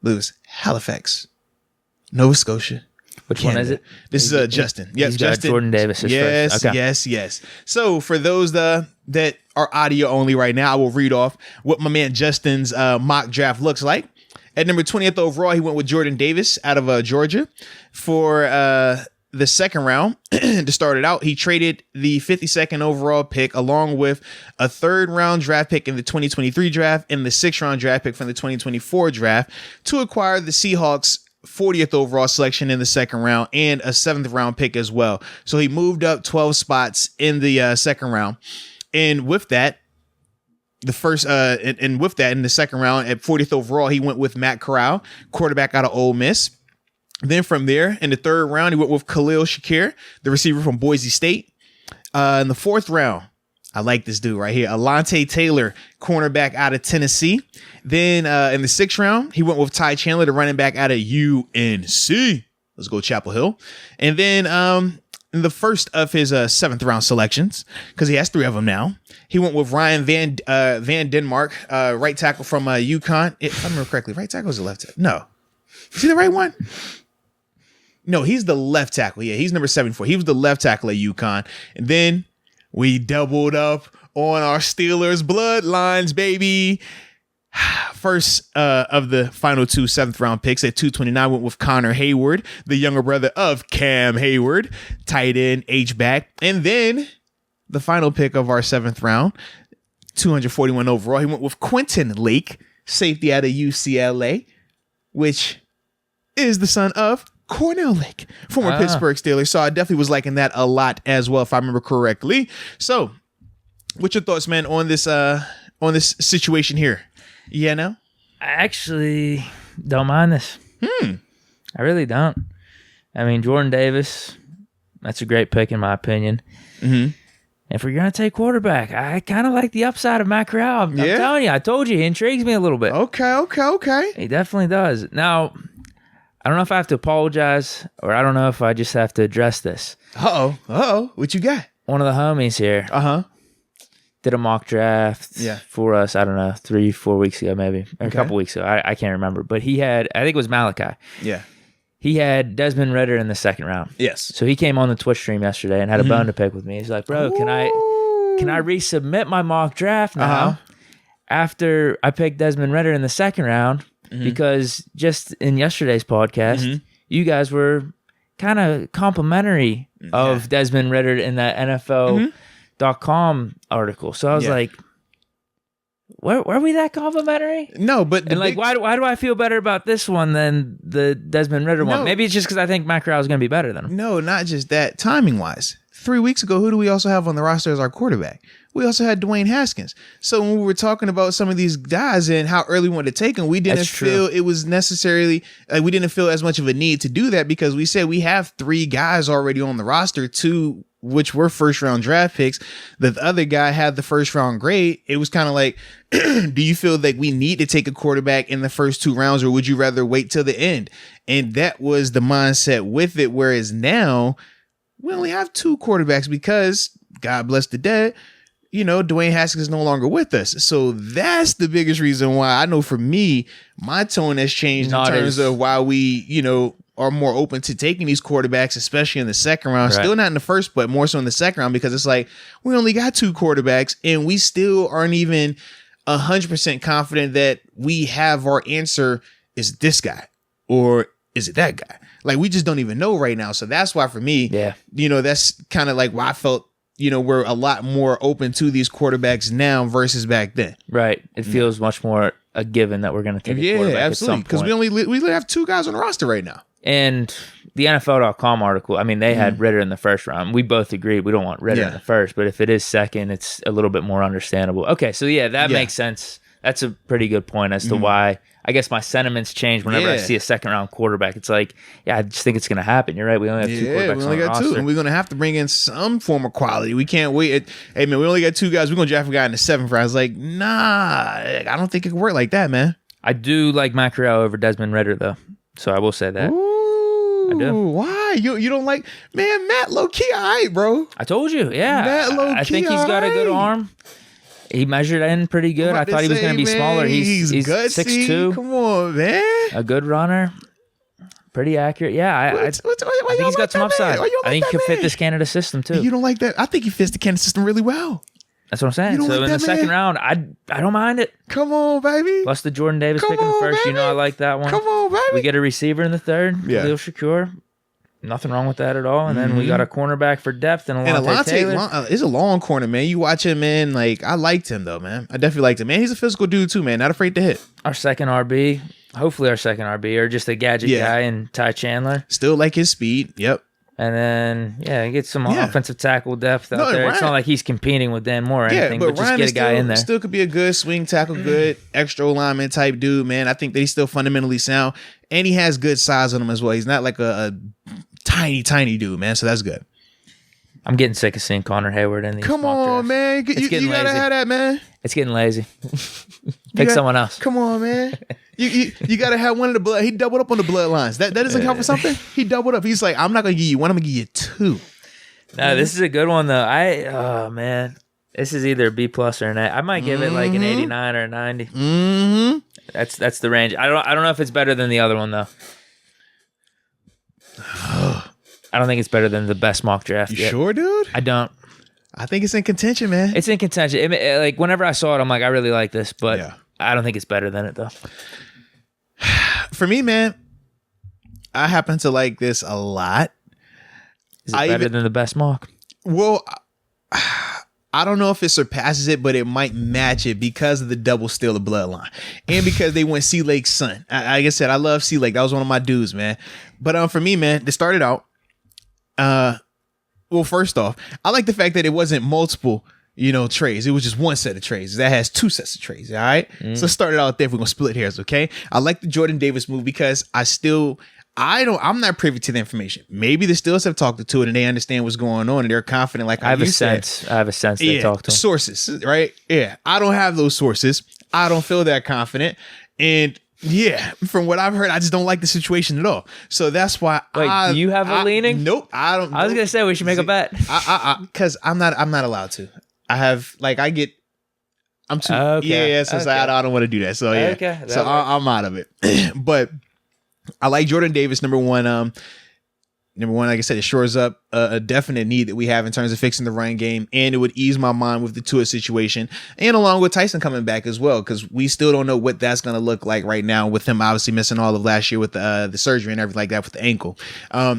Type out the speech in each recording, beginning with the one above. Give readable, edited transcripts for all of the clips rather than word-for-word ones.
Lewis, Halifax, Nova Scotia. Which Canada. one is it? This is Justin. Yep, He's got Justin. Jordan Davis. Yes, first. Okay. yes. So for those that are audio only right now, I will read off what my man Justin's mock draft looks like. At number 20th overall, he went with Jordan Davis out of Georgia. For the second round, to start it out, he traded the 52nd overall pick along with a third round draft pick in the 2023 draft and the 6th round draft pick from the 2024 draft to acquire the Seahawks 40th overall selection in the second round and a 7th round pick as well. So he moved up 12 spots in the second round. And with that, in the second round at 40th overall, he went with Matt Corral, quarterback out of Ole Miss. Then from there, in the third round, he went with Khalil Shakir, the receiver from Boise State. In the fourth round, I like this dude right here, Alontae Taylor, cornerback out of Tennessee. Then in the 6th round, he went with Ty Chandler, the running back out of UNC. Let's go Chapel Hill. And then in the first of his 7th round selections, because he has 3 of them now, he went with Ryan Van Denmark, right tackle from UConn. If I remember correctly, right tackle is the left tackle? No. Is he the right one? No, he's the left tackle. Yeah, he's number 74. He was the left tackle at UConn. And then we doubled up on our Steelers bloodlines, baby. First of the final 2 7th round picks at 229 went with Connor Hayward, the younger brother of Cam Hayward, tight end, H-back. And then the final pick of our 7th round, 241 overall, he went with Quentin Lake, safety out of UCLA, which is the son of Cornell Lake, former Pittsburgh Steelers. So I definitely was liking that a lot as well, if I remember correctly. So what's your thoughts, man, on this situation here? Yeah, no? I actually don't mind this. I really don't. I mean, Jordan Davis, that's a great pick in my opinion. Mm-hmm. If we're going to take quarterback, I kind of like the upside of Matt Corral. I'm telling you, I told you, he intrigues me a little bit. Okay. He definitely does. Now, I don't know if I have to apologize or I don't know if I just have to address this. Uh-oh. What you got? One of the homies here did a mock draft for us, I don't know, 3-4 weeks ago maybe, or a couple weeks ago. I can't remember. But he had, I think it was Malachi. Yeah. He had Desmond Ridder in the second round. Yes. So he came on the Twitch stream yesterday and had a bone to pick with me. He's like, bro, can I resubmit my mock draft now after I picked Desmond Ridder in the second round? Because just in yesterday's podcast, you guys were kind of complimentary of Desmond Ridder in that NFL.com article. So I was like, were we that complimentary? No, but why do I feel better about this one than the Desmond Ridder one? Maybe it's just because I think Matt Corral is going to be better than him. No, not just that. Timing wise, 3 weeks ago, who do we also have on the roster as our quarterback? We also had Dwayne Haskins. So when we were talking about some of these guys and how early we wanted to take them, we didn't feel it was necessarily, we didn't feel as much of a need to do that because we said we have 3 guys already on the roster, 2 which were first round draft picks. The other guy had the first round grade. It was kind of like, do you feel like we need to take a quarterback in the first 2 rounds or would you rather wait till the end? And that was the mindset with it. Whereas now we only have 2 quarterbacks because God bless the dead. Dwayne Haskins is no longer with us. So that's the biggest reason why I know for me, my tone has changed in terms of why we, are more open to taking these quarterbacks, especially in the second round. Right. Still not in the first, but more so in the second round because it's like we only got 2 quarterbacks and we still aren't even 100% confident that we have our answer is this guy or is it that guy? Like we just don't even know right now. So that's why for me, that's kind of like why I felt we're a lot more open to these quarterbacks now versus back then. Right. It feels much more a given that we're going to take a quarterback at some point. Because we only have 2 guys on the roster right now. And the NFL.com article, I mean, they had Ridder in the first round. We both agreed we don't want Ridder in the first, but if it is second, it's a little bit more understandable. Okay, so that makes sense. That's a pretty good point as to why I guess my sentiments change whenever I see a second round quarterback. It's like, I just think it's going to happen. You're right. We only have 2 quarterbacks we only got roster. 2, and we're going to have to bring in some form of quality. We can't wait. Hey, man, we only got 2 guys. We're going to draft a guy in the 7th round. I was like, nah, I don't think it can work like that, man. I do like Matt Corral over Desmond Ridder, though. So I will say that. Ooh, I do. Why? You don't like... Man, Matt low-key all right, bro. I told you, yeah. Matt low-key I think he's got a good arm. He measured in pretty good. I thought he was going to be smaller. He's gutsy. 6'2". Come on, man. A good runner. Pretty accurate. Yeah, I think he's got some upside. I think he could fit this Canada system too. You don't like that? I think he fits the Canada system really well. That's what I'm saying. So in the second round, I don't mind it. Come on, baby. Plus the Jordan Davis pick in the first. Baby. I like that one. Come on, baby. We get a receiver in the third. Yeah. Khalil Shakur. Nothing wrong with that at all. And then we got a cornerback for depth and Alontae Taylor. Is a long corner, man. You watch him, man. Like, I liked him, though, man. I definitely liked him. Man, he's a physical dude, too, man. Not afraid to hit. Our second RB. Hopefully our second RB. Or just a gadget guy and Ty Chandler. Still like his speed. Yep. And then, get some offensive tackle depth out there. Ryan, it's not like he's competing with Dan Moore or anything, but just get a guy in there. Still could be a good swing tackle, good extra lineman type dude, man. I think that he's still fundamentally sound. And he has good size on him as well. He's not like a tiny dude, man. So that's good. I'm getting sick of seeing Connor Hayward in these Come on, man. You gotta have that, man. It's getting lazy. Pick someone else. Come on, man. You gotta have one of the blood. He doubled up on the bloodlines. That doesn't count for something. He doubled up. He's like, I'm not gonna give you one. I'm gonna give you two. No, this is a good one though. Oh man, this is either a B plus or an A. I might give it like an 89 or a 90. Mm-hmm. That's the range. I don't know if it's better than the other one though. I don't think it's better than the best mock draft. You sure, dude? I don't. I think it's in contention, man. It's in contention. Like whenever I saw it, I'm like, I really like this, but I don't think it's better than it though. For me, man, I happen to like this a lot. Is it better than the best mock? Well, I don't know if it surpasses it, but it might match it because of the double steal of bloodline and because they went Sea Lake's son. Like I said, I love Sea Lake. That was one of my dudes, man. But for me, man, they started out. Well, first off, I like the fact that it wasn't multiple, trays. It was just one set of trays. That has two sets of trays. All right. So start it out there. If we're gonna split hairs, okay? I like the Jordan Davis move because I'm not privy to the information. Maybe the Steelers have talked to it and they understand what's going on and they're confident. Like I have a sense they talked to them. Sources, right? Yeah. I don't have those sources. I don't feel that confident. And from what I've heard, I just don't like the situation at all. So that's why. Do you have a leaning? Nope, I don't. I was gonna say we should make a bet. Because I'm not allowed to. I have I'm too. Okay. So I don't want to do that. So Okay. So I'm out of it. But I like Jordan Davis. Number one, like I said, it shores up a definite need that we have in terms of fixing the run game, and it would ease my mind with the Tua situation, and along with Tyson coming back as well, because we still don't know what that's going to look like right now with him obviously missing all of last year with the surgery and everything like that with the ankle.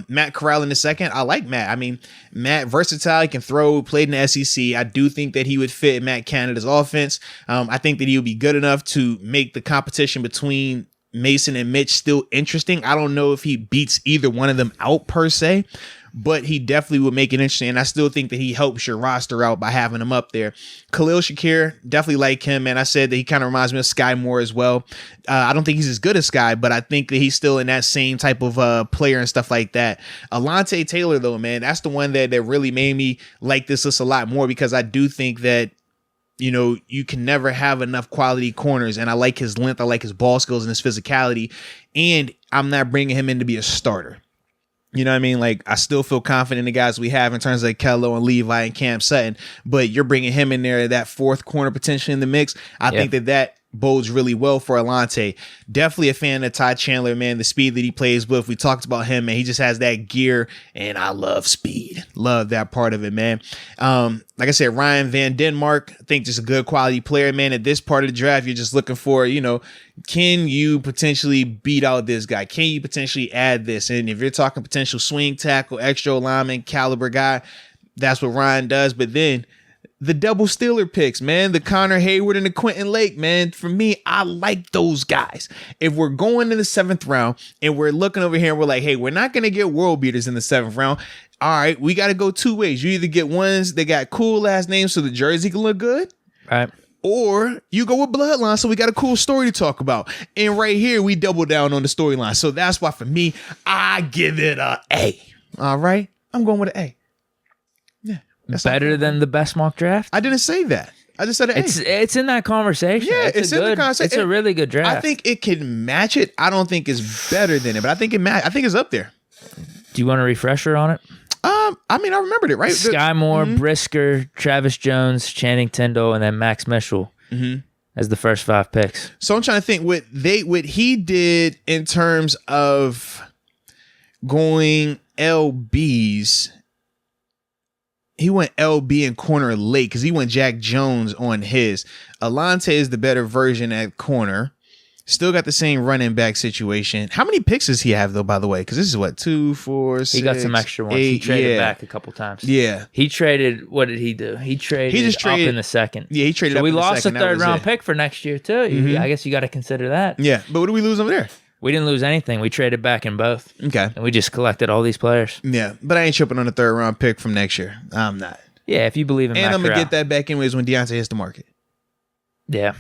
Matt Corral in the second, I like Matt. I mean, Matt versatile, he can throw, played in the SEC. I do think that he would fit Matt Canada's offense. I think that he would be good enough to make the competition between Mason and Mitch still interesting. I don't know if he beats either one of them out per se, but he definitely would make it interesting. And I still think that he helps your roster out by having him up there. Khalil Shakir, definitely like him. And I said that he kind of reminds me of Sky Moore as well. I don't think he's as good as Sky, but I think that he's still in that same type of player and stuff like that. Alontae Taylor, though, man, that's the one that really made me like this list a lot more, because I do think that you can never have enough quality corners. And I like his length. I like his ball skills and his physicality. And I'm not bringing him in to be a starter. You know what I mean? Like, I still feel confident in the guys we have in terms of Kello and Levi and Cam Sutton. But you're bringing him in there, that fourth corner potentially in the mix. I think that bodes really well for Alontae. Definitely a fan of Ty Chandler, man. The speed that he plays with. We talked about him, man. He just has that gear, and I love speed. Love that part of it, man. Like I said, Ryan Van Denmark, I think just a good quality player, man. At this part of the draft, you're just looking for, can you potentially beat out this guy? Can you potentially add this? And if you're talking potential swing tackle, extra lineman, caliber guy, that's what Ryan does. But then the double Steeler picks, man, the Connor Hayward and the Quentin Lake, man. For me, I like those guys. If we're going in the 7th round and we're looking over here and we're like, hey, we're not going to get world beaters in the 7th round. All right, we got to go two ways. You either get ones that got cool last names so the jersey can look good. Right. Or you go with bloodline, so we got a cool story to talk about. And right here, we double down on the storyline. So that's why, for me, I give it a A. All right? I'm going with an A. Yeah. That's better than the best mock draft? I didn't say that. I just said an A. It's in that conversation. Yeah, it's in the conversation. It's a really good draft. I think it can match it. I don't think it's better than it, but I think it's up there. Do you want a refresher on it? I mean, I remembered it, right? Sky Moore, Brisker, Travis Jones, Channing Tindall, and then Max Mitchell as the first 5 picks. So I'm trying to think what he did in terms of going LBs. He went LB and corner late because he went Jack Jones on his. Alante is the better version at corner. Still got the same running back situation. How many picks does he have, though, by the way? Because this is what, 2, 4, 6, He got some extra ones. 8, He traded back a couple times. Yeah. He traded, what did he do? He traded up in the second. Yeah, he traded so up we in the lost second. a third-round pick for next year, too. I guess you got to consider that. Yeah, but what did we lose over there? We didn't lose anything. We traded back in both. Okay. And we just collected all these players. Yeah, but I ain't tripping on a third-round pick from next year. I'm not. Yeah, if you believe in And Matt I'm going to Corral. get that back anyways when Deontay hits the market. Yeah.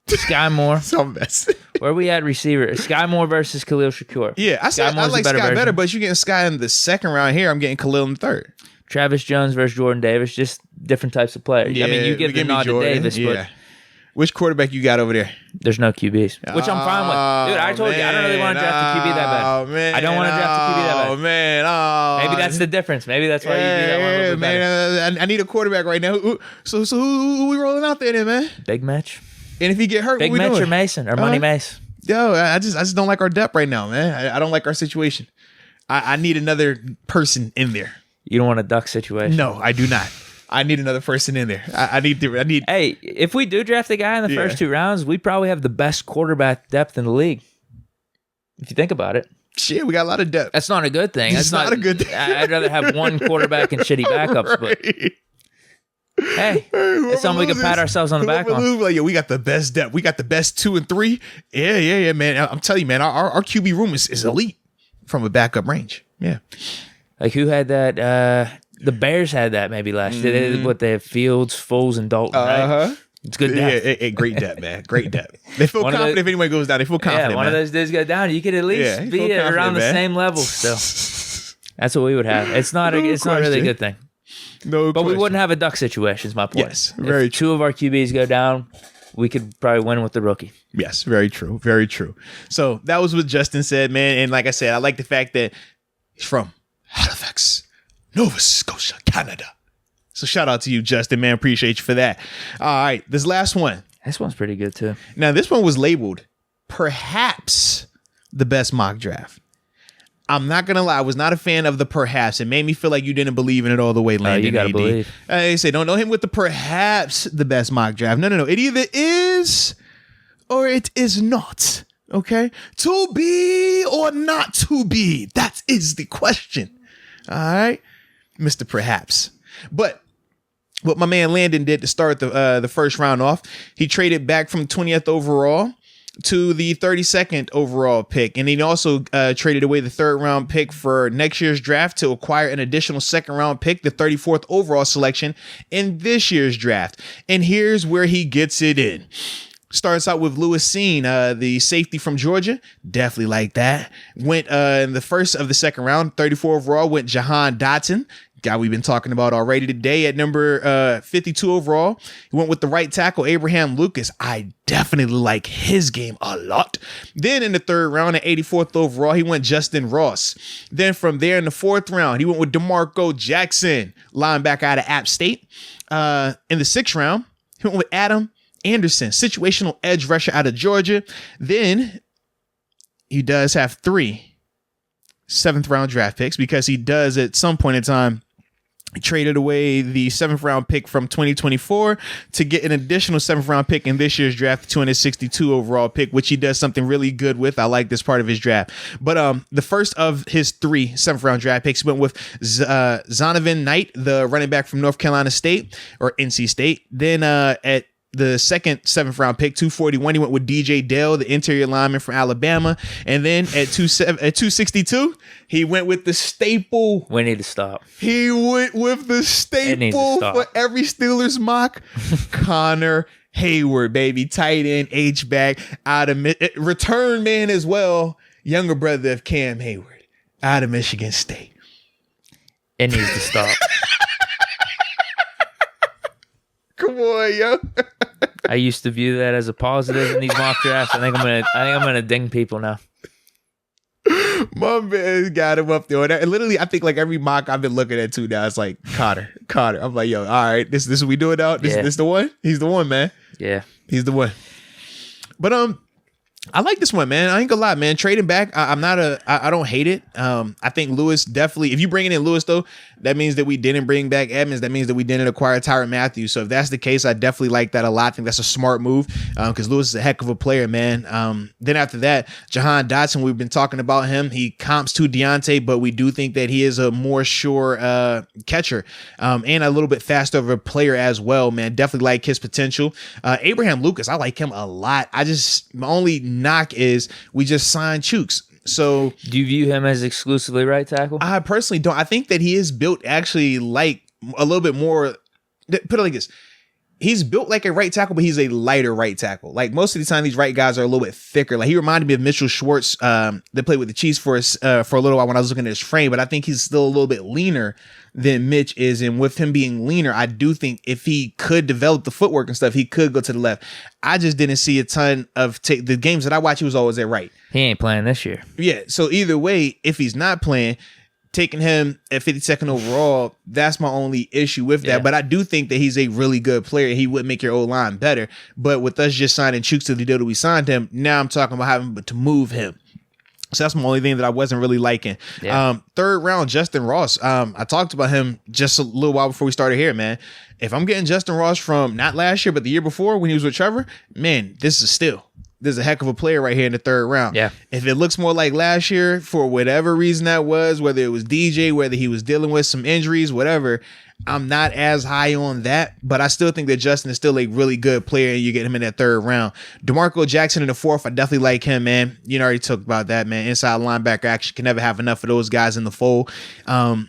Sky Moore. So best. Where we at receiver? Sky Moore versus Khalil Shakur. Yeah, I said I like Sky version. better, but you're getting Sky in the second round here. I'm getting Khalil in the third. Travis Jones versus Jordan Davis. Just different types of players. I mean, you give the nod to Davis, but which quarterback you got over there? there's no QBs, which I'm fine with. Dude, I told you, I don't really want to draft a QB that bad. Man, I don't want to draft a QB that bad. Oh, man. Maybe that's the difference. Maybe that's why you do that one a little bit better. Man, I need a quarterback right now. So who we rolling out there then, man? Big Mitch. And if he get hurt, Big what we Mitch doing? or Mason or Money Mace. Yo, I just don't like our depth right now, man. I don't like our situation. I need another person in there. You don't want a duck situation. No, I do not. I need another person in there. I need. Hey, if we do draft a guy in the first 2 rounds, we probably have the best quarterback depth in the league. If you think about it. Shit, we got a lot of depth. That's not a good thing. It's not a good thing. I'd rather have one quarterback and shitty backups, Right. but hey, it's something we can pat ourselves on the back on. Like, yo, we got the best depth. We got the best 2 and 3. Yeah, man. I'm telling you, man, our QB room is elite from a backup range. Yeah. Like who had that? The Bears had that maybe last year. They have Fields, Foles, and Dalton, right? It's good depth. Yeah, great depth, man. Great depth. They feel confident if anyone goes down. They feel confident. Yeah, one of those dudes go down, you could at least be around the same level still. That's what we would have. It's not really a good thing. No, but we wouldn't have a duck situation, is my point. Yes, very if 2 of our QBs go down, we could probably win with the rookie. Yes, very true. Very true. So that was what Justin said, man. And like I said, I like the fact that he's from Halifax, Nova Scotia, Canada. So shout out to you, Justin, man. Appreciate you for that. All right, this last one. This one's pretty good, too. Now, this one was labeled perhaps the best mock draft. I'm not going to lie. I was not a fan of the perhaps. It made me feel like you didn't believe in it all the way, Landon. You got to believe. I say, don't know him with the perhaps the best mock draft. No. It either is or it is not. Okay? To be or not to be. That is the question. All right? Mr. Perhaps. But what my man Landon did to start the first round off, he traded back from 20th overall to the 32nd overall pick. And he also traded away the 3rd round pick for next year's draft to acquire an additional 2nd round pick, the 34th overall selection in this year's draft. And here's where he gets it in. Starts out with Lewis Seen, the safety from Georgia. Definitely like that. Went in the first of the 2nd round, 34 overall, went Jahan Dotson. Guy we've been talking about already today at number 52 overall. He went with the right tackle, Abraham Lucas. I definitely like his game a lot. Then in the 3rd round at 84th overall, he went Justin Ross. Then from there in the 4th round, he went with DeMarco Jackson, linebacker out of App State. In the 6th round, he went with Adam Anderson, situational edge rusher out of Georgia. Then he does have 3 7th round draft picks because he does at some point in time traded away the 7th round pick from 2024 to get an additional 7th round pick in this year's draft, 262 overall pick, which he does something really good with. I like this part of his draft. But the first of his 3 7th round draft picks went with Zonovan Knight, the running back from North Carolina State or NC State. Then at the second 7th round pick, 241, he went with DJ Dale, the interior lineman from Alabama. And then at 262, he went with the staple. We need to stop. He went with the staple for every Steelers mock. Connor Hayward, baby. Tight end, H-back, out of return man as well. Younger brother of Cam Hayward, out of Michigan State. It needs to stop. Come on, yo. I used to view that as a positive in these mock drafts. I think I'm gonna ding people now. My man got him up there. And literally, I think like every mock I've been looking at too now, it's like Connor. I'm like, yo, all right, this is what we doing now. This the one. He's the one, man. Yeah, he's the one. But I like this one, man. I ain't gonna lie, man. Trading back, I don't hate it. I think Lewis definitely. If you bringing in Lewis though, that means that we didn't bring back Edmonds. That means that we didn't acquire Tyrann Matthew. So if that's the case, I definitely like that a lot. I think that's a smart move because Lewis is a heck of a player, man. Then after that, Jahan Dotson, we've been talking about him. He comps to Deontay, but we do think that he is a more sure catcher and a little bit faster of a player as well, man. Definitely like his potential. Abraham Lucas, I like him a lot. My only knock is we just signed Chooks. So do you view him as exclusively right tackle? I personally don't. I think that he is built actually like a little bit more. Put it like this. He's built like a right tackle, but he's a lighter right tackle. Like most of the time, these right guys are a little bit thicker. Like he reminded me of Mitchell Schwartz that played with the Chiefs for a little while when I was looking at his frame, but I think he's still a little bit leaner than Mitch is. And with him being leaner, I do think if he could develop the footwork and stuff, he could go to the left. I just didn't see a ton of the games that I watched. He was always at right. He ain't playing this year. Yeah. So either way, if he's not playing, taking him at 52nd overall, that's my only issue with that. Yeah. But I do think that he's a really good player. He would make your O-line better. But with us just signing Chooks to the deal that we signed him, now I'm talking about having to move him. So that's my only thing that I wasn't really liking. Yeah. Third round, Justin Ross. I talked about him just a little while before we started here, man. If I'm getting Justin Ross from not last year, but the year before when he was with Trevor, man, this is a steal. There's a heck of a player right here in the third round. Yeah. If it looks more like last year, for whatever reason that was, whether it was DJ, whether he was dealing with some injuries, whatever, I'm not as high on that. But I still think that Justin is still a really good player, and you get him in that third round. DeMarco Jackson in the fourth, I definitely like him, man. You know, already talked about that, man. Inside linebacker action, can never have enough of those guys in the fold. The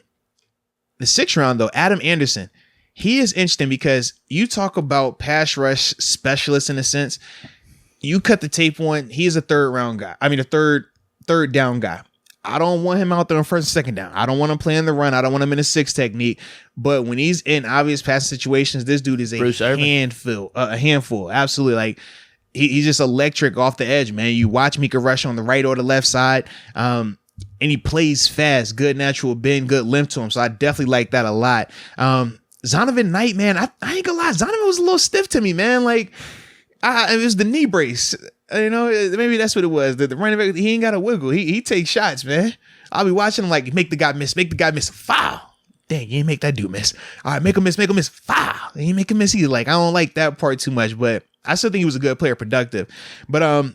sixth round, though, Adam Anderson. He is interesting because you talk about pass rush specialists in a sense. You cut the tape on, he's a third round guy. I mean, a third down guy. I don't want him out there on first and second down. I don't want him playing the run. I don't want him in a six technique. But when he's in obvious passing situations, this dude is a handful. Absolutely. Like he's just electric off the edge, man. You watch him, he can rush on the right or the left side. And he plays fast, good natural bend, good limp to him. So I definitely like that a lot. Zonovan Knight, man, I ain't gonna lie. Zonovan was a little stiff to me, man. Like, it was the knee brace. You know, maybe that's what it was. The running back, he ain't got a wiggle. He takes shots, man. I'll be watching him like, make the guy miss, foul. Dang, you ain't make that dude miss. All right, make him miss, foul. He ain't make him miss either. Like, I don't like that part too much, but I still think he was a good player, productive. But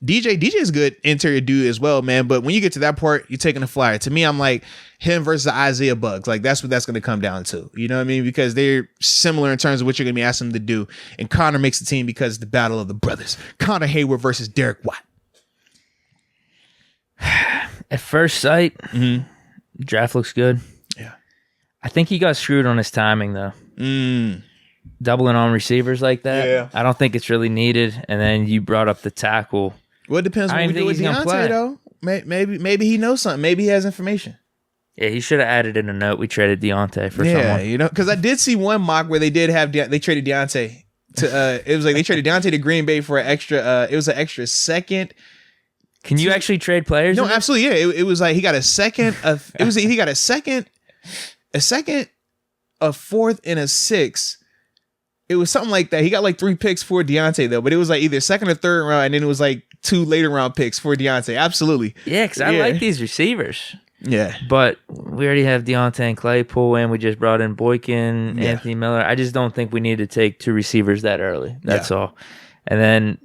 DJ is good interior dude as well, man. But when you get to that part, you're taking a flyer. To me, I'm like him versus Isaiah Buggs. Like that's what that's going to come down to. You know what I mean? Because they're similar in terms of what you're going to be asking them to do. And Connor makes the team because it's the battle of the brothers. Connor Hayward versus Derek Watt. At first sight, draft looks good. Yeah. I think he got screwed on his timing though. Doubling on receivers like that. Yeah. I don't think it's really needed. And then you brought up the tackle. Well, it depends on what we do with Deontay, though. Maybe he knows something. Maybe he has information. Yeah, he should have added in a note. We traded Deontay for someone. Yeah, you know, because I did see one mock where they did have they traded Deontay to. It was like they traded Deontay to Green Bay for an extra. It was an extra second. Can you actually trade players? No, absolutely. Yeah, it was like he got a second. He got a second, a fourth, and a sixth. It was something like that. He got like 3 picks for Deontay though, but it was like either second or third round, and then it was like 2 later round picks for Deontay. Absolutely. Yeah, because I like these receivers. Yeah. But we already have Deontay and Claypool, and we just brought in Boykin, Anthony Miller. I just don't think we need to take 2 receivers that early. That's all. And then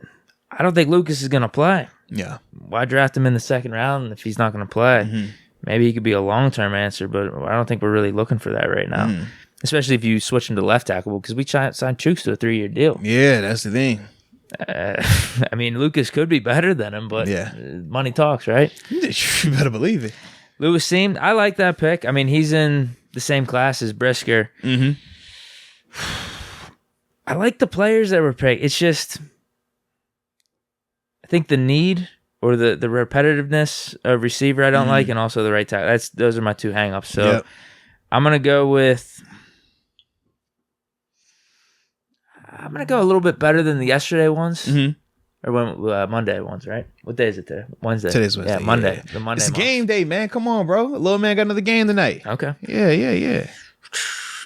I don't think Lucas is going to play. Yeah. Why draft him in the second round if he's not going to play? Maybe he could be a long-term answer, but I don't think we're really looking for that right now. Especially if you switch him to left tackle, because we signed Chooks to a 3-year deal. Yeah, that's the thing. I mean, Lucas could be better than him, but money talks, right? You better believe it. Lewis seemed, I like that pick. I mean, he's in the same class as Brisker. I like the players that were picked. It's just, I think the need or the repetitiveness of receiver I don't like, and also the right tackle. Those are my 2 hangups. So I'm going to go with, I'm going to go a little bit better than the yesterday ones. Or when Monday ones, right? What day is it today? Wednesday. Today's Wednesday. Yeah, Monday. Yeah. The Monday. It's game day, man. Come on, bro. Little man got another game tonight. Okay. Yeah.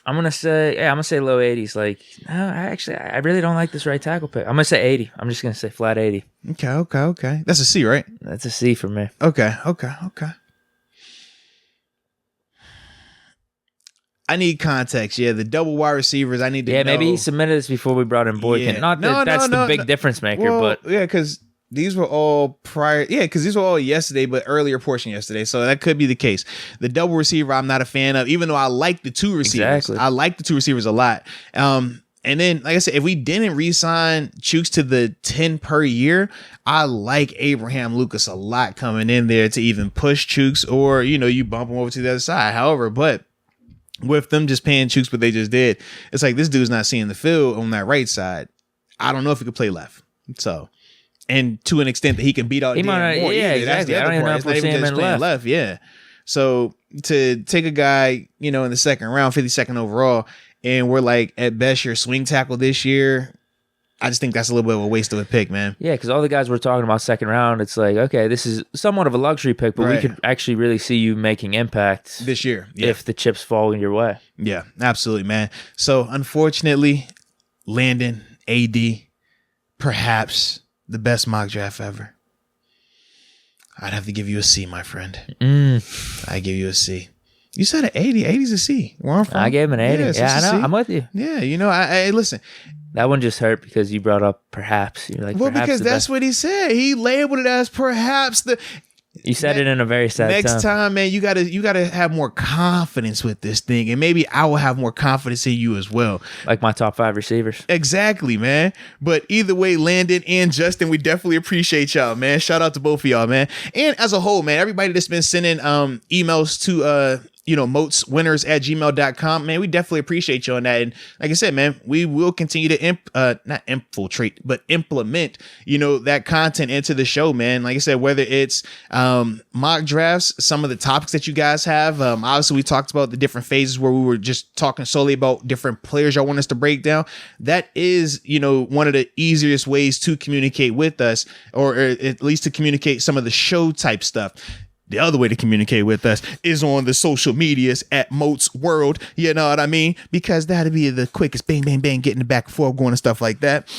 I'm gonna say low 80s. Like, no, I really don't like this right tackle pick. I'm gonna say 80. I'm just gonna say flat 80. Okay. That's a C, right? That's a C for me. Okay. I need context. Yeah, the double wide receivers. I need to know. Maybe he submitted this before we brought in Boykin. Yeah. Not that that's the big difference maker, but yeah, because these were all prior. Yeah, because these were all yesterday, but earlier portion yesterday. So that could be the case. The double receiver, I'm not a fan of, even though I like the two receivers. Exactly. I like the two receivers a lot. And then, like I said, if we didn't re-sign Chooks to the 10 per year, I like Abraham Lucas a lot coming in there to even push Chooks, or you bump him over to the other side. However, but with them just paying Chooks what they just did, it's like this dude's not seeing the field on that right side. I don't know if he could play left. So, and to an extent that he can beat out more. Yeah, exactly. I don't even know if we'll see him in left. Yeah. So to take a guy, in the second round, 52nd overall, and we're like at best your swing tackle this year, I just think that's a little bit of a waste of a pick, man. Yeah, because all the guys we're talking about second round, it's like, okay, this is somewhat of a luxury pick, but we could actually really see you making impact this year if the chips fall in your way. Yeah, absolutely, man. So unfortunately, Landon, AD, perhaps the best mock draft ever. I'd have to give you a C, my friend. I give you a C. You said an 80. 80's a C. Where I'm from. I gave him an 80. Yeah, I know. I'm with you. Yeah, I listen. That one just hurt because you brought up perhaps. You're like, well, because that's what he said. He labeled it as perhaps the. You said it in a very sad tone. Next time, man, you gotta have more confidence with this thing, and maybe I will have more confidence in you as well. Like my top 5 receivers. Exactly, man. But either way, Landon and Justin, we definitely appreciate y'all, man. Shout out to both of y'all, man. And as a whole, man, everybody that's been sending emails to moatswinners@gmail.com, man, we definitely appreciate you on that. And like I said, man, we will continue to not infiltrate, but implement, that content into the show, man. Like I said, whether it's mock drafts, some of the topics that you guys have. Obviously, we talked about the different phases where we were just talking solely about different players y'all want us to break down. That is, one of the easiest ways to communicate with us, or at least to communicate some of the show type stuff. The other way to communicate with us is on the social medias at Moats World. You know what I mean? Because that'll be the quickest bang, bang, bang, getting the back and forth going and stuff like that.